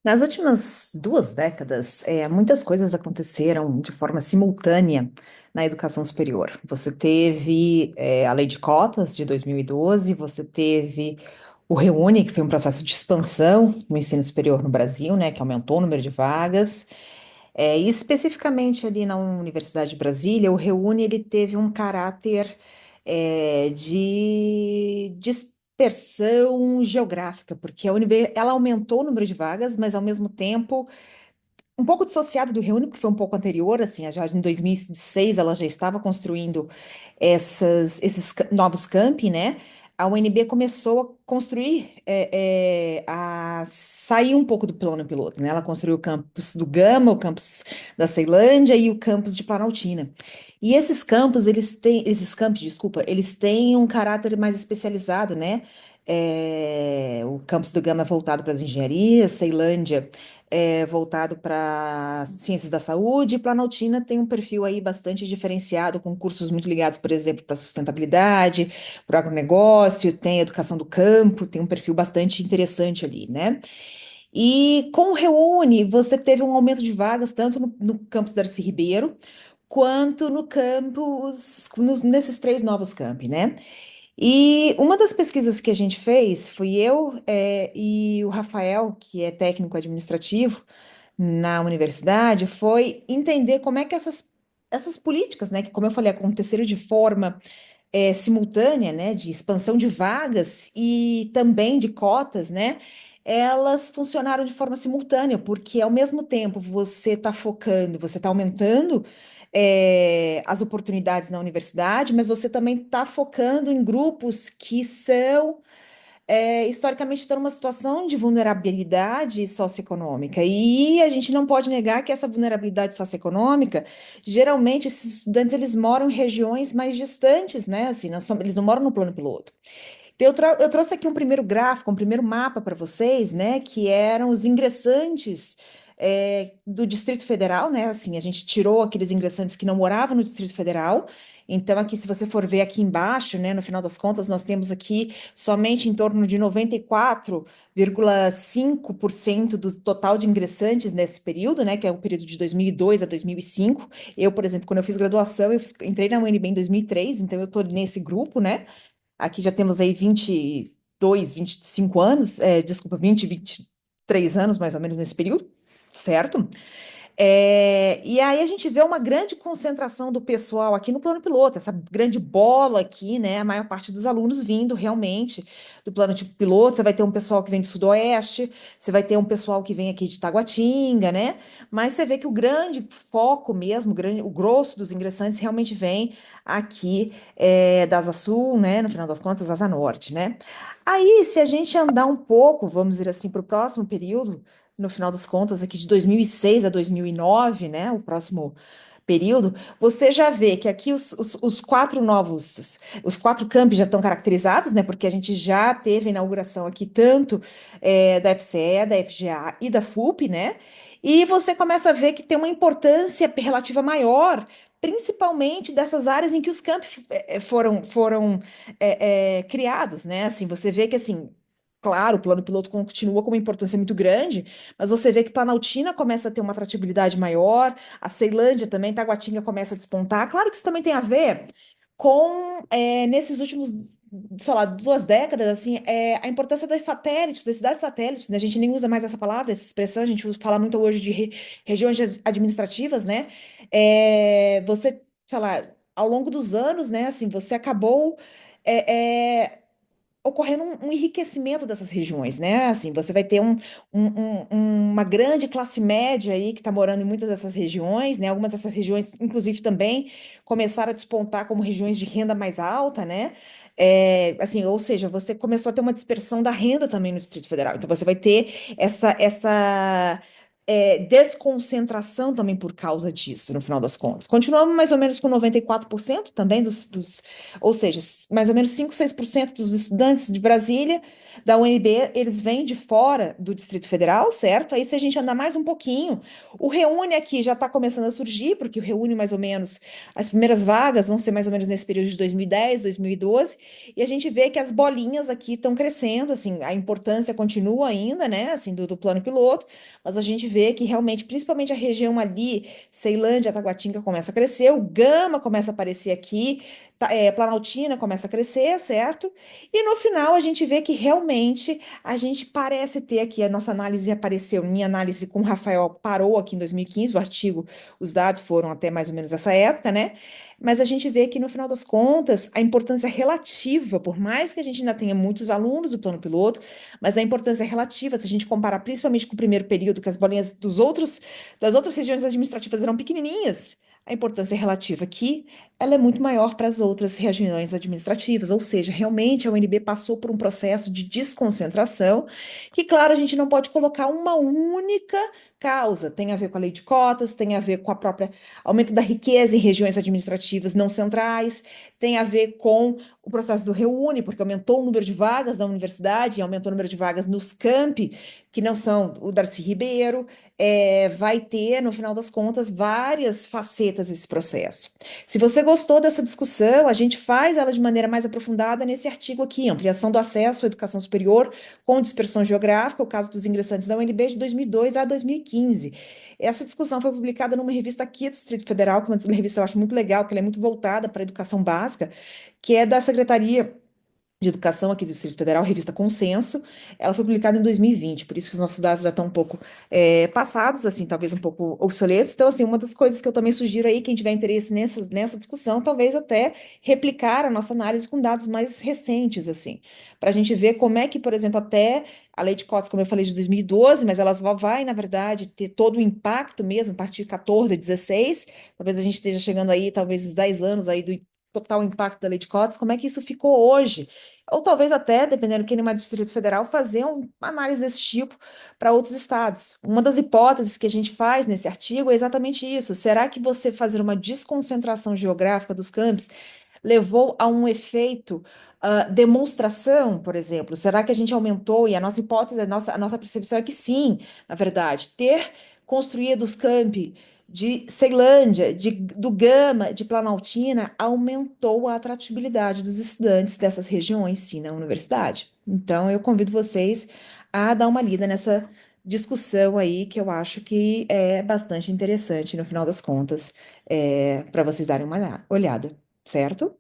Nas últimas 2 décadas, muitas coisas aconteceram de forma simultânea na educação superior. Você teve, a Lei de Cotas de 2012, você teve o ReUni, que foi um processo de expansão no ensino superior no Brasil, né, que aumentou o número de vagas. E especificamente ali na Universidade de Brasília, o ReUni ele teve um caráter de dispersão geográfica, porque ela aumentou o número de vagas, mas ao mesmo tempo um pouco dissociado do Reúne, porque foi um pouco anterior, assim, já em 2006 ela já estava construindo esses novos campi, né? A UNB começou a construir, a sair um pouco do plano piloto, né? Ela construiu o campus do Gama, o campus da Ceilândia e o campus de Planaltina. E esses campos, desculpa, eles têm um caráter mais especializado, né? O campus do Gama é voltado para as engenharias, Ceilândia voltado para ciências da saúde, e Planaltina tem um perfil aí bastante diferenciado, com cursos muito ligados, por exemplo, para sustentabilidade, para o agronegócio, tem educação do campo, tem um perfil bastante interessante ali, né? E com o Reúne, você teve um aumento de vagas tanto no campus Darcy Ribeiro, quanto no campus, nesses 3 novos campi, né? E uma das pesquisas que a gente fez, fui eu, e o Rafael, que é técnico administrativo na universidade, foi entender como é que essas políticas, né, que, como eu falei, aconteceram de forma simultânea, né, de expansão de vagas e também de cotas, né, elas funcionaram de forma simultânea, porque ao mesmo tempo você está focando, você está aumentando as oportunidades na universidade, mas você também está focando em grupos que são historicamente estão numa situação de vulnerabilidade socioeconômica. E a gente não pode negar que essa vulnerabilidade socioeconômica, geralmente, esses estudantes eles moram em regiões mais distantes, né? Assim, eles não moram no plano piloto. Então, eu trouxe aqui um primeiro gráfico, um primeiro mapa para vocês, né? Que eram os ingressantes. Do Distrito Federal, né? Assim, a gente tirou aqueles ingressantes que não moravam no Distrito Federal. Então, aqui, se você for ver aqui embaixo, né, no final das contas, nós temos aqui somente em torno de 94,5% do total de ingressantes nesse período, né, que é o período de 2002 a 2005. Eu, por exemplo, quando eu fiz graduação, entrei na UNB em 2003, então eu estou nesse grupo, né? Aqui já temos aí 22, 25 anos, desculpa, 20, 23 anos mais ou menos nesse período, certo? E aí a gente vê uma grande concentração do pessoal aqui no plano piloto, essa grande bola aqui, né? A maior parte dos alunos vindo realmente do plano tipo piloto. Você vai ter um pessoal que vem do Sudoeste, você vai ter um pessoal que vem aqui de Taguatinga, né? Mas você vê que o grande foco mesmo, o grosso dos ingressantes realmente vem aqui da Asa Sul, né? No final das contas, Asa Norte, né? Aí, se a gente andar um pouco, vamos dizer assim, para o próximo período no final das contas, aqui de 2006 a 2009, né, o próximo período, você já vê que aqui os 4 campi já estão caracterizados, né, porque a gente já teve a inauguração aqui tanto da FCE, da FGA e da FUP, né, e você começa a ver que tem uma importância relativa maior, principalmente dessas áreas em que os campi foram criados, né, assim, você vê que, assim, claro, o plano piloto continua com uma importância muito grande, mas você vê que Planaltina começa a ter uma atratividade maior, a Ceilândia também, Taguatinga começa a despontar. Claro que isso também tem a ver com, nesses últimos, sei lá, 2 décadas, assim, a importância das satélites, das cidades satélites, né? A gente nem usa mais essa palavra, essa expressão, a gente fala muito hoje de regiões administrativas, né? Você, sei lá, ao longo dos anos, né, assim, você acabou. é, é, ocorrendo um enriquecimento dessas regiões, né? Assim, você vai ter uma grande classe média aí que está morando em muitas dessas regiões, né? Algumas dessas regiões, inclusive, também começaram a despontar como regiões de renda mais alta, né? Assim, ou seja, você começou a ter uma dispersão da renda também no Distrito Federal. Então, você vai ter essa desconcentração também por causa disso, no final das contas. Continuamos mais ou menos com 94% também ou seja, mais ou menos 5, 6% dos estudantes de Brasília, da UNB, eles vêm de fora do Distrito Federal, certo? Aí se a gente andar mais um pouquinho, o Reúne aqui já está começando a surgir, porque o Reúne mais ou menos, as primeiras vagas vão ser mais ou menos nesse período de 2010, 2012, e a gente vê que as bolinhas aqui estão crescendo, assim, a importância continua ainda, né, assim, do plano piloto, mas a gente vê que realmente, principalmente a região ali, Ceilândia, Taguatinga começa a crescer, o Gama começa a aparecer aqui, Planaltina começa a crescer, certo? E no final a gente vê que realmente a gente parece ter aqui, a nossa análise apareceu, minha análise com o Rafael parou aqui em 2015, o artigo, os dados foram até mais ou menos essa época, né? Mas a gente vê que no final das contas, a importância relativa, por mais que a gente ainda tenha muitos alunos do plano piloto, mas a importância é relativa, se a gente comparar principalmente com o primeiro período, que as bolinhas das outras regiões administrativas eram pequenininhas, a importância é relativa aqui, ela é muito maior para as outras regiões administrativas, ou seja, realmente a UNB passou por um processo de desconcentração, que, claro, a gente não pode colocar uma única causa, tem a ver com a lei de cotas, tem a ver com a própria aumento da riqueza em regiões administrativas não centrais, tem a ver com o processo do Reúne, porque aumentou o número de vagas da universidade, aumentou o número de vagas nos campi, que não são o Darcy Ribeiro, vai ter, no final das contas, várias facetas esse processo. Se você gostou dessa discussão, a gente faz ela de maneira mais aprofundada nesse artigo aqui, ampliação do acesso à educação superior com dispersão geográfica, o caso dos ingressantes da UNB de 2002 a 2015. Essa discussão foi publicada numa revista aqui do Distrito Federal, que é uma revista que eu acho muito legal, que ela é muito voltada para a educação básica, que é da Secretaria de Educação aqui do Distrito Federal, a revista Consenso. Ela foi publicada em 2020, por isso que os nossos dados já estão um pouco passados, assim, talvez um pouco obsoletos. Então, assim, uma das coisas que eu também sugiro aí, quem tiver interesse nessa discussão, talvez até replicar a nossa análise com dados mais recentes, assim, para a gente ver como é que, por exemplo, até a lei de cotas, como eu falei, de 2012, mas ela só vai, na verdade, ter todo o impacto mesmo a partir de 14, 16, talvez a gente esteja chegando aí, talvez, os 10 anos aí do total impacto da lei de cotas, como é que isso ficou hoje? Ou talvez até, dependendo de quem é mais do Distrito Federal, fazer uma análise desse tipo para outros estados. Uma das hipóteses que a gente faz nesse artigo é exatamente isso. Será que você fazer uma desconcentração geográfica dos campos levou a um efeito demonstração, por exemplo? Será que a gente aumentou? E a nossa hipótese, a nossa percepção é que sim, na verdade, ter construído os campi de Ceilândia, do Gama, de Planaltina, aumentou a atratividade dos estudantes dessas regiões, sim, na universidade. Então, eu convido vocês a dar uma lida nessa discussão aí, que eu acho que é bastante interessante, no final das contas, para vocês darem uma olhada, certo?